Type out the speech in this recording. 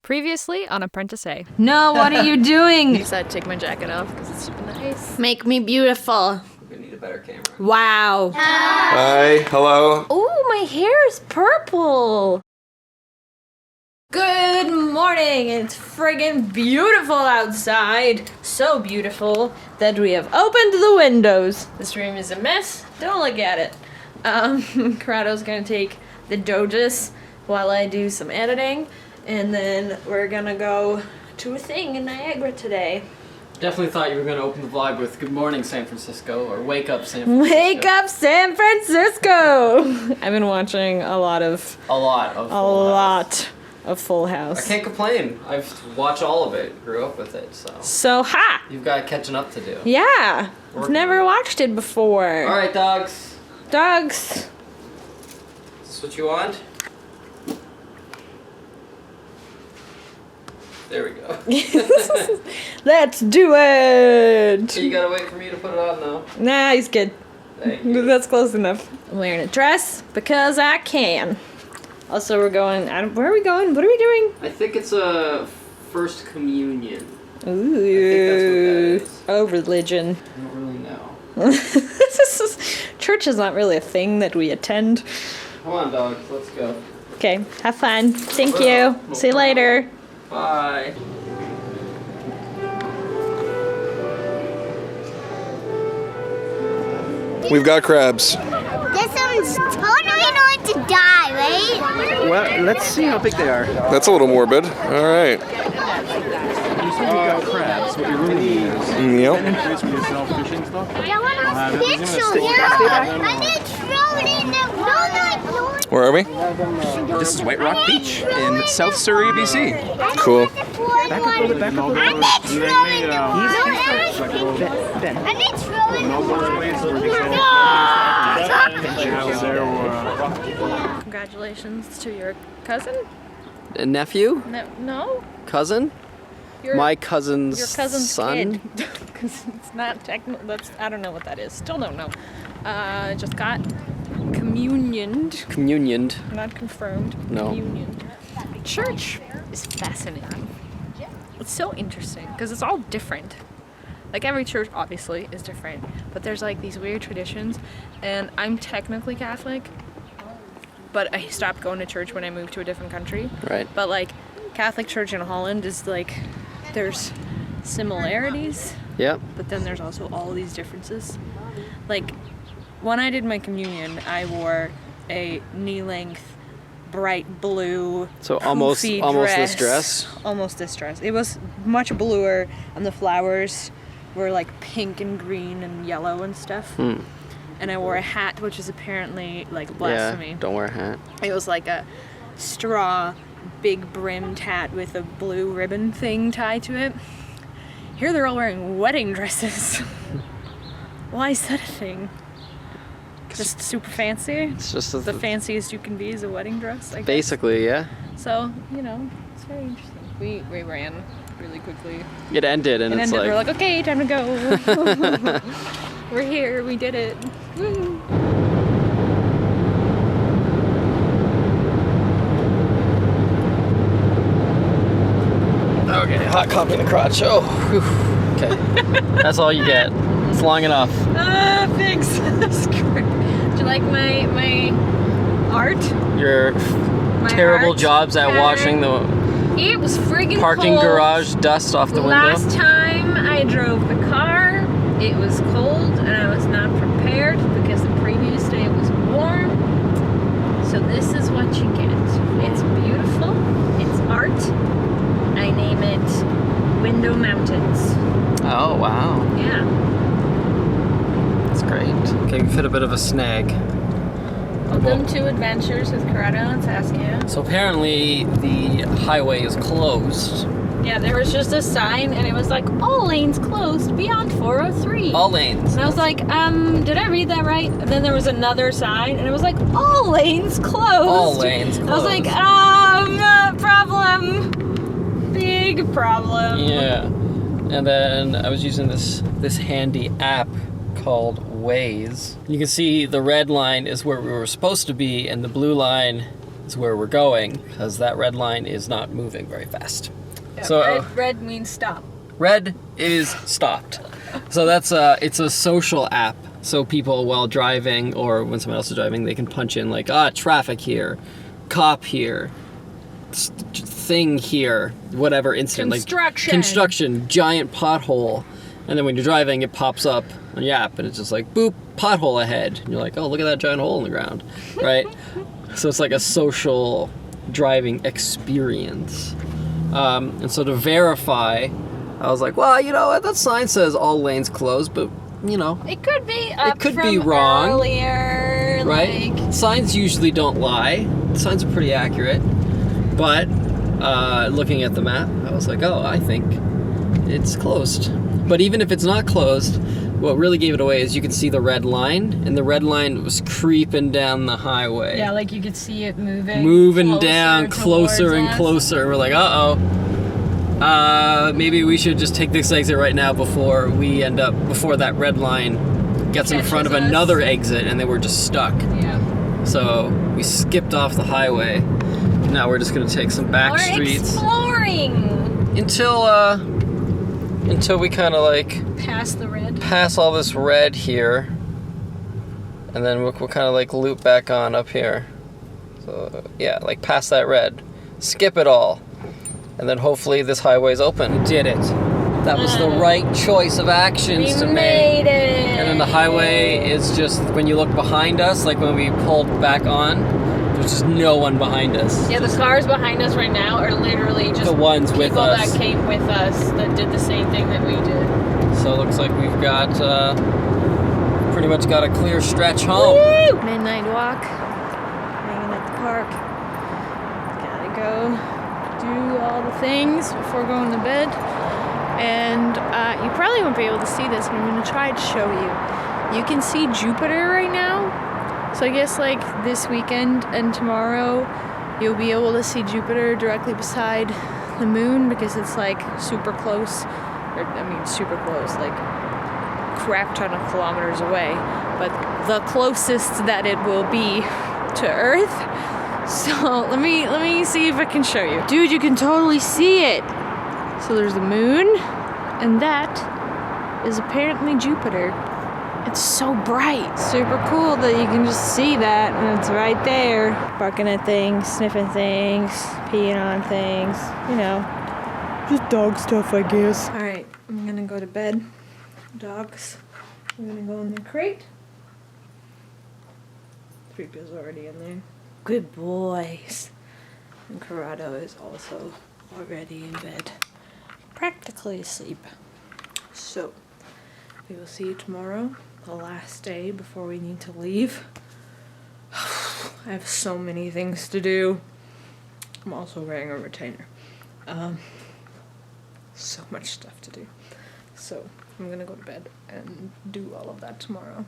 Previously on Apprentice A. No, what are you doing? I decided to take my jacket off because it's super nice. Make me beautiful. We're gonna need a better camera. Wow. Hi, hello. Oh, my hair is purple. Good morning. It's friggin' beautiful outside. So beautiful that we have opened the windows. This room is a mess. Don't look at it. Corrado's gonna take the Doges while I do some editing. And then we're gonna go to a thing in Niagara today. Definitely thought you were gonna open the vlog with "Good morning, San Francisco" or "Wake up, San Francisco." Wake up, San Francisco! I've been watching a lot of Full House. I can't complain. I've watched all of it. Grew up with it, so. So ha! You've got catching up to do. Yeah, I've never watched it before. All right, dogs. Dogs. Is this what you want? There we go. Let's do it! You gotta wait for me to put it on, though. Nah, he's good. Thank you. That's close enough. I'm wearing a dress because I can. Also, we're going. Where are we going? What are we doing? I think it's a first communion. Ooh. that's what that is. Oh, religion. I don't really know. Church is not really a thing that we attend. Come on, dogs. Let's go. Okay, have fun. Thank you. See you later. Bye. We've got crabs. This one's totally going to die, right? Well, let's see how big they are. That's a little morbid. All right. You said you got crabs. What you really need is Yep. fish when you sell fishing stuff. I want to Stay fish back. I need to throw it in the no. Where are we? This is White Rock Beach in South Surrey, BC. Cool. Back up a little bit, back up a little I bit. need to throw it in the Ben. I need to throw it in the Congratulations to your cousin? Nephew? No? Cousin? My cousin's Your cousin's son? kid. Because it's not technical. I don't know what that is. Still don't know. Just got communioned. Communioned. Not confirmed. No. Communioned. Church is fascinating. It's so interesting because it's all different. Like every church obviously is different, but there's like these weird traditions, and I'm technically Catholic, but I stopped going to church when I moved to a different country. Right. But like Catholic church in Holland is like, there's similarities, Yep. but then there's also all these differences. Like when I did my communion, I wore a knee-length bright blue So almost poofy this dress. Almost this dress. It was much bluer, and the flowers were like pink and green and yellow and stuff. And I wore a hat, which is apparently like blasphemy. Yeah, don't wear a hat. It was like a straw, big brimmed hat with a blue ribbon thing tied to it. Here they're all wearing wedding dresses. Why is that a thing? Just super fancy? It's just The fanciest you can be is a wedding dress, I guess. basically, yeah. So, you know, it's very interesting. We ran really quickly. It ended, and And it's then like, we're like, okay, time to go. We're here, we did it. Woo. okay, hot coffee in the crotch. Oh, whew. Okay. That's all you get. It's long enough. Ah, thanks. That's great. Do you like my art? Your My terrible art jobs at pattern? washing the It was friggin' parking cold. garage dust off the Last window. time I drove the car, it was cold and I was not prepared because the previous day was warm. So this is what you get. It's beautiful. It's art. I name it Window Mountains. Oh, wow. Yeah. That's great. Okay, we've hit a bit of a snag. Welcome to Adventures with Corrado and Saskia. So apparently the highway is closed. Yeah, there was just a sign and it was like, all lanes closed beyond 403. All lanes. And I was like, did I read that right? And then there was another sign, and it was like, all lanes closed. All lanes I was closed. like, problem. Big problem. Yeah. And then I was using this handy app called Waze. You can see the red line is where we were supposed to be, and the blue line is where we're going, because that red line is not moving very fast. Yeah, So red means stop. red is stopped. So that's it's a social app. So people, while driving or when someone else is driving, they can punch in like, traffic here, cop here, thing here, whatever incident. Construction. Like construction, giant pothole. And then when you're driving, it pops up on your app, and it's just like, boop, pothole ahead. And you're like, oh, look at that giant hole in the ground, right? So it's like a social driving experience. And so to verify, I was like, well, you know what? That sign says all lanes closed, but, you know, It could be up could from be wrong, earlier, right? like... Signs usually don't lie. Signs are pretty accurate. But looking at the map, I was like, oh, I think it's closed. But even if it's not closed, what really gave it away is you could see the red line, and the red line was creeping down the highway. Yeah, like you could see it moving. Moving down closer towards and us. closer. We're like, maybe we should just take this exit right now before that red line gets in front of Catches us. another exit, and then we're just stuck. Yeah. So we skipped off the highway. Now we're just gonna take some back We're streets exploring. until we kind of like Past the red. pass all this red here, and then we'll kind of like loop back on up here. So yeah, like past that red, skip it all, and then hopefully this highway's open. We did it. That was the right choice of actions to make. Made it. And then the highway is just, when you look behind us, like when we pulled back on, there's just no one behind us. Yeah, the cars behind us right now are literally just The ones with people us. that came with us that did the same thing that we did. So it looks like we've got, pretty much got a clear stretch home. Midnight walk. Hanging at the park. Gotta go do all the things before going to bed. And you probably won't be able to see this, but I'm going to try to show you. You can see Jupiter right now. So I guess like this weekend and tomorrow, you'll be able to see Jupiter directly beside the moon because it's like super close. Super close, like crap ton of kilometers away. But the closest that it will be to Earth. So let me see if I can show you. Dude, you can totally see it. So there's the moon, and that is apparently Jupiter. It's so bright. Super cool that you can just see that, and it's right there. Barking at things, sniffing things, peeing on things, you know. Just dog stuff, I guess. Alright, I'm gonna go to bed. Dogs. I'm gonna go in the crate. 3PO's already in there. Good boys. And Corrado is also already in bed. Practically asleep. So, we will see you tomorrow, the last day before we need to leave. I have so many things to do. I'm also wearing a retainer. So much stuff to do. So, I'm gonna go to bed and do all of that tomorrow.